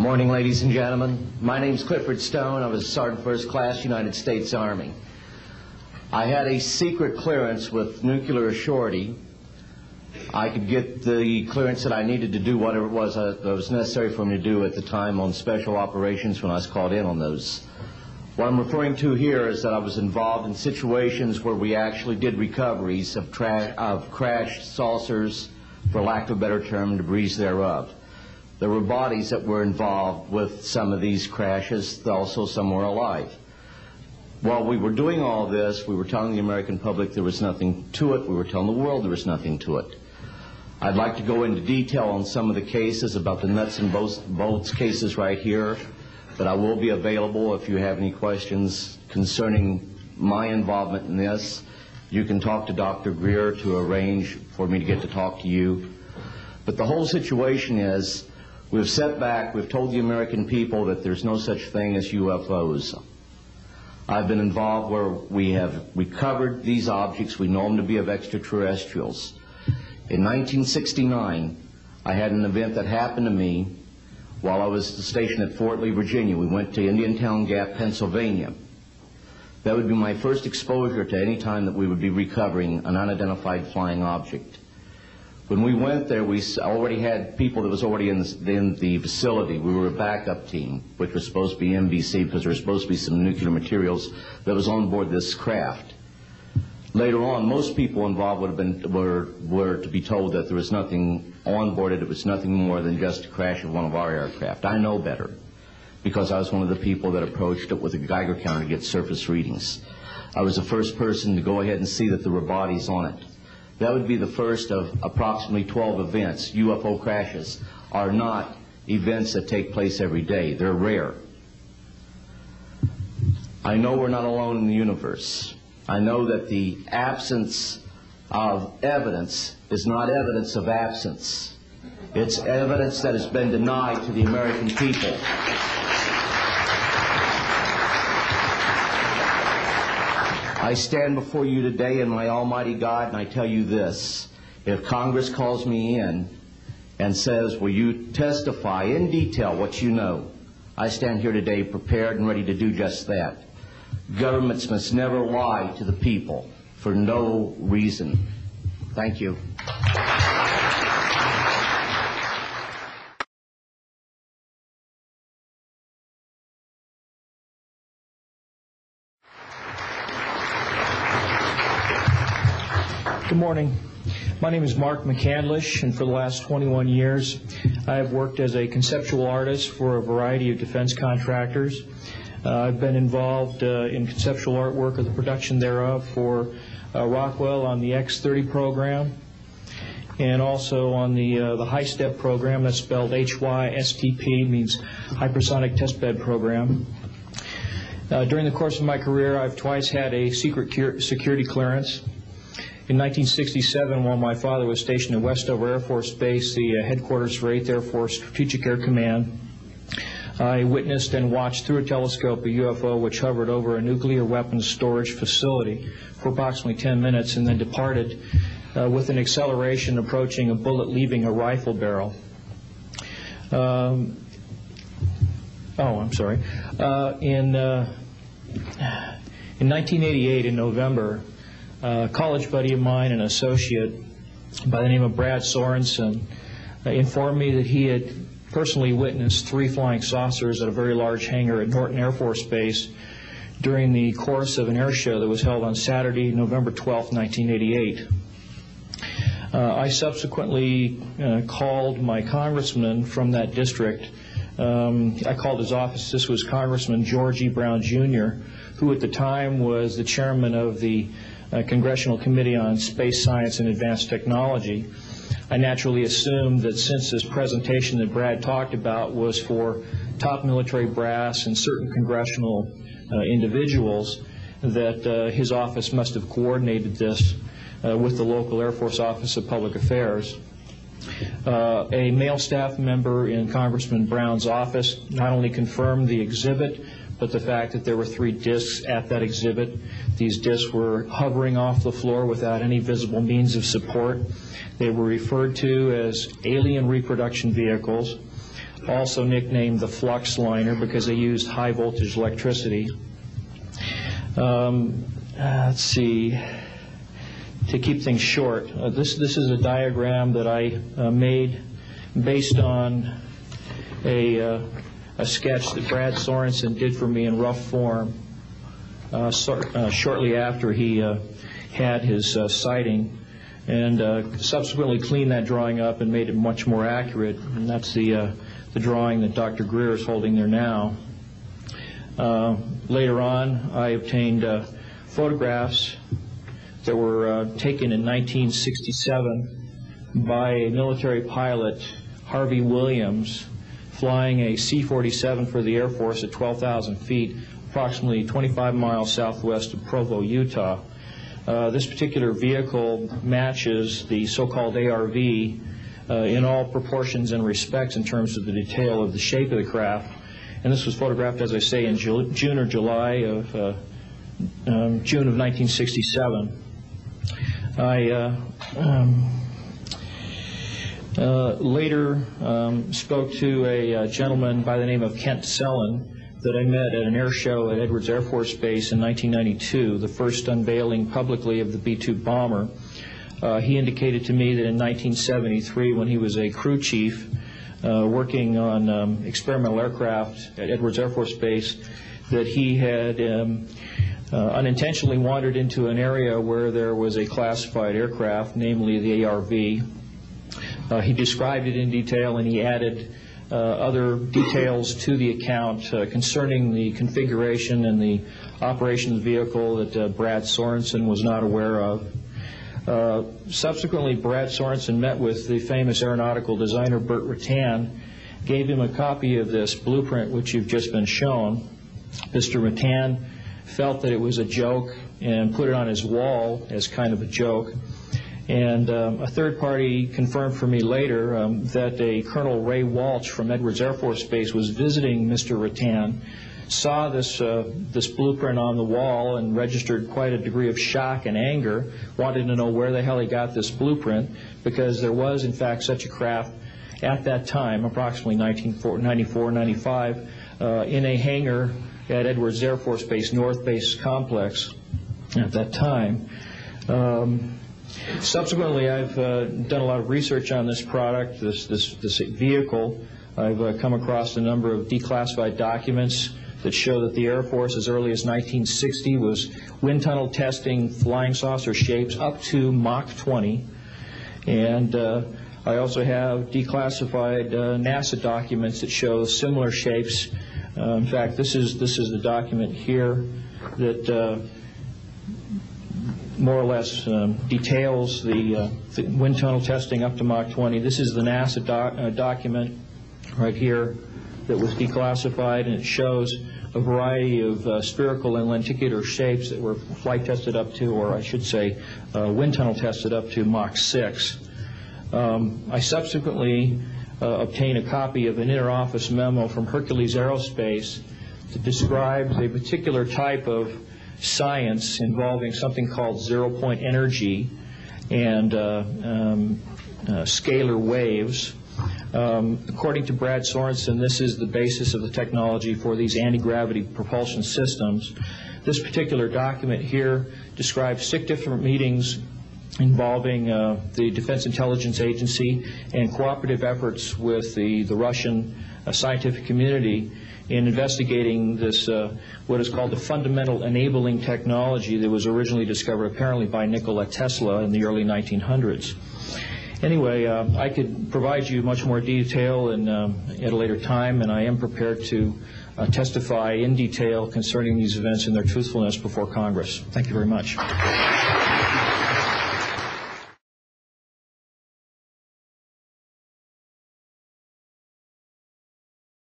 Morning, ladies and gentlemen. My name's Clifford Stone. I was a Sergeant First Class, United States Army. I had a secret clearance with nuclear assurity. I could get the clearance that I needed to do whatever it was that was necessary for me to do at the time on special operations when I was called in on those. What I'm referring to here is that I was involved in situations where we actually did recoveries of crashed saucers, for lack of a better term, debris thereof. There were bodies that were involved with some of these crashes, also some were alive. While we were doing all this, we were telling the American public there was nothing to it. We were telling the world there was nothing to it. I'd like to go into detail on some of the cases, about the nuts and bolts cases right here, but I will be available if you have any questions concerning my involvement in this. You can talk to Dr. Greer to arrange for me to get to talk to you. But the whole situation is, we've set back, we've told the American people that there's no such thing as UFOs. I've been involved where we have recovered these objects. We know them to be of extraterrestrials. In 1969, I had an event that happened to me while I was stationed at Fort Lee, Virginia. We went to Indiantown Gap, Pennsylvania. That would be my first exposure to any time that we would be recovering an unidentified flying object. When we went there, we already had people that was already in the facility. We were a backup team, which was supposed to be MBC, because there was supposed to be some nuclear materials that was on board this craft. Later on, most people involved were to be told that there was nothing on board it. It was nothing more than just a crash of one of our aircraft. I know better, because I was one of the people that approached it with a Geiger counter to get surface readings. I was the first person to go ahead and see that there were bodies on it. That would be the first of approximately 12 events. UFO crashes are not events that take place every day. They're rare. I know we're not alone in the universe. I know that the absence of evidence is not evidence of absence. It's evidence that has been denied to the American people. I stand before you today in my almighty God, and I tell you this. If Congress calls me in and says, will you testify in detail what you know, I stand here today prepared and ready to do just that. Governments must never lie to the people for no reason. Thank you. Good morning. My name is Mark McCandlish, and for the last 21 years I have worked as a conceptual artist for a variety of defense contractors. I've been involved in conceptual artwork of the production thereof for Rockwell on the X-30 program, and also on the HISTEP program. That's spelled HYSTP, means Hypersonic Testbed Program. During the course of my career, I've twice had a secret security clearance. In 1967, while my father was stationed at Westover Air Force Base, the headquarters for 8th Air Force Strategic Air Command, I witnessed and watched through a telescope a UFO which hovered over a nuclear weapons storage facility for approximately 10 minutes and then departed with an acceleration approaching a bullet leaving a rifle barrel. In 1988, in November, a college buddy of mine, an associate by the name of Brad Sorensen, informed me that he had personally witnessed 3 flying saucers at a very large hangar at Norton Air Force Base during the course of an air show that was held on Saturday, November 12, 1988. I subsequently called my congressman from that district. I called his office. This was Congressman George E. Brown, Jr., who at the time was the chairman of the Congressional Committee on Space Science and Advanced Technology. I naturally assumed that since this presentation that Brad talked about was for top military brass and certain congressional individuals, that his office must have coordinated this with the local Air Force Office of Public Affairs. A male staff member in Congressman Brown's office not only confirmed the exhibit, but the fact that there were 3 discs at that exhibit. These discs were hovering off the floor without any visible means of support. They were referred to as alien reproduction vehicles. also nicknamed the flux liner because they used high voltage electricity. Let's see, to keep things short, this is a diagram that I made based on a sketch that Brad Sorensen did for me in rough form shortly after he had his sighting, and subsequently cleaned that drawing up and made it much more accurate. And that's the drawing that Dr. Greer is holding there now. Later on, I obtained photographs that were taken in 1967 by a military pilot, Harvey Williams, flying a C-47 for the Air Force at 12,000 feet, approximately 25 miles southwest of Provo, Utah. This particular vehicle matches the so-called ARV in all proportions and respects in terms of the detail of the shape of the craft. And this was photographed, as I say, in June or July of June of 1967. I later spoke to a gentleman by the name of Kent Sellen that I met at an air show at Edwards Air Force Base in 1992, the first unveiling publicly of the B-2 bomber. He indicated to me that in 1973, when he was a crew chief working on experimental aircraft at Edwards Air Force Base, that he had unintentionally wandered into an area where there was a classified aircraft, namely the ARV. He described it in detail, and he added other details to the account concerning the configuration and the operation of the vehicle that Brad Sorensen was not aware of. Subsequently, Brad Sorensen met with the famous aeronautical designer Burt Rutan, gave him a copy of this blueprint which you've just been shown. Mr. Rutan felt that it was a joke and put it on his wall as kind of a joke. And a third party confirmed for me later that a Colonel Ray Walsh from Edwards Air Force Base was visiting Mr. Rutan, saw this blueprint on the wall and registered quite a degree of shock and anger, wanted to know where the hell he got this blueprint, because there was in fact such a craft at that time, approximately 1994, 95, in a hangar at Edwards Air Force Base, North Base Complex at that time. Subsequently, I've done a lot of research on this product, this vehicle. I've come across a number of declassified documents that show that the Air Force, as early as 1960, was wind tunnel testing flying saucer shapes up to Mach 20. And I also have declassified NASA documents that show similar shapes. In fact, this is the document here that more or less details the wind tunnel testing up to Mach 20. This is the NASA document right here that was declassified, and it shows a variety of spherical and lenticular shapes that were flight tested up to, or I should say, wind tunnel tested up to Mach 6. I subsequently obtained a copy of an inter-office memo from Hercules Aerospace that describes a particular type of science involving something called zero-point energy and scalar waves. According to Brad Sorensen, this is the basis of the technology for these anti-gravity propulsion systems. This particular document here describes 6 different meetings involving the Defense Intelligence Agency and cooperative efforts with the Russian scientific community in investigating this, what is called the fundamental enabling technology that was originally discovered apparently by Nikola Tesla in the early 1900s. Anyway, I could provide you much more detail at a later time, and I am prepared to testify in detail concerning these events and their truthfulness before Congress. Thank you very much.